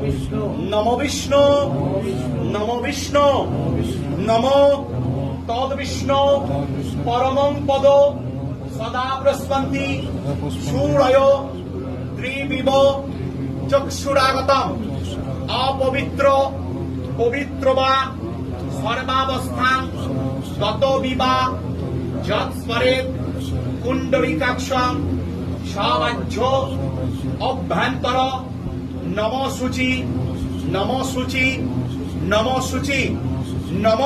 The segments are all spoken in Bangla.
নমো বিষ্ণু নমো বিষ্ণু নমো তদ বিষ্ণু পরমং পদ সদা প্রস্পন্তি সূরয় ত্রিবিব চক্ষুরাগতম অপবিত্র পবিত্র বা সর্বাবস্থান গত বিবা যৎস্মরে কুণ্ডলিকাক্ষং সবাহ্য অভ্যন্তর নম শুচি নম শুচি নম শুচি নম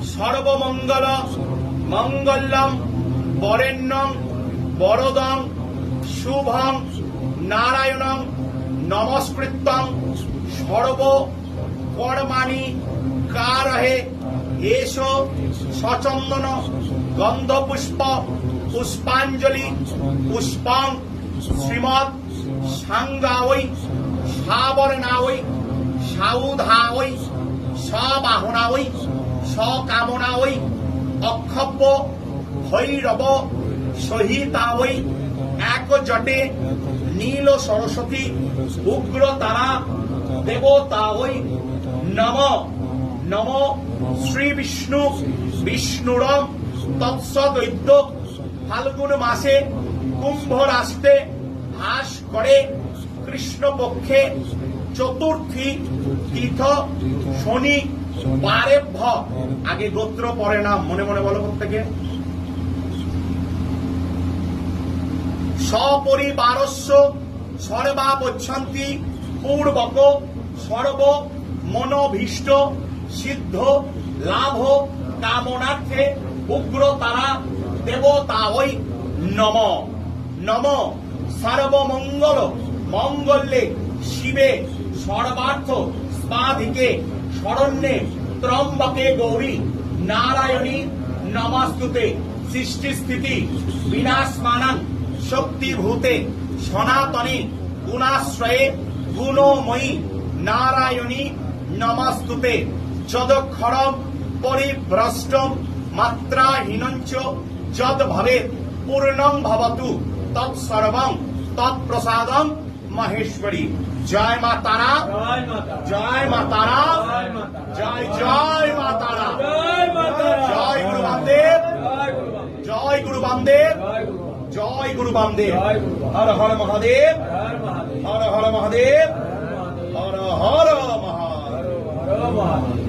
সর্বমঙ্গল মঙ্গলম বরেণ্যং বরদং শুভং নারায়ণং নমস্কৃত্যং সর্ব কর্মাণি কারহে এষ সচন্দন গন্ধপুষ্প পুষ্পাঞ্জলি পুষ্পং শ্রীমৎ সাঙ্গাওই সাবরণাওই সাউধাওই সবাহনাওই সকামনাওই অক্ষব্য ভৈরব সহিতাওই এক জটে নীল সরস্বতী উগ্র তারা দেবতাওই নম নম শ্রী বিষ্ণু বিষ্ণুরম তৎসদৈত্য ফাল্গুন মাসে কুম্ভ রাশিতে হাস করে কৃষ্ণপক্ষে চতুর্থী তীর্থ শনি বারেভ্য আগে গোত্র পরে নাম মনে মনে বলো প্রত্যেকে সপরিবারস্য সর্বাবচ্ছন্তি পূর্বক সর্ব মনোভীষ্ট সিদ্ধ লাভ কামনার্থে উগ্র তারা দেবতাওই নম নম সর্বমঙ্গল মঙ্গলে শিবে সর্বার্থ স্পাধিকে শরণ্যে ত্রম্বকে গৌরী নারায়ণী নমস্তুতে সৃষ্টি স্থিতি বিনাশমানং শক্তিভূতে সনাতনে গুণাশ্রয়ে গুণময়ী নারায়ণী নমস্তুতে যদক্ষরম পরিভ্রষ্টম মাত্রাহীনঞ্চ যদ ভবেৎ পূর্ণং ভবতু তৎসর্বং তৎপ্রসাদং মহেশ্বরী জয় মা তারা জয় মা তারা জয় জয় মা তারা জয় গুরু বামদেব জয় গুরু বামদেব জয় গুরু বামদেব হর হর মহাদেব হর হর মহাদেব হর হর মহাদেব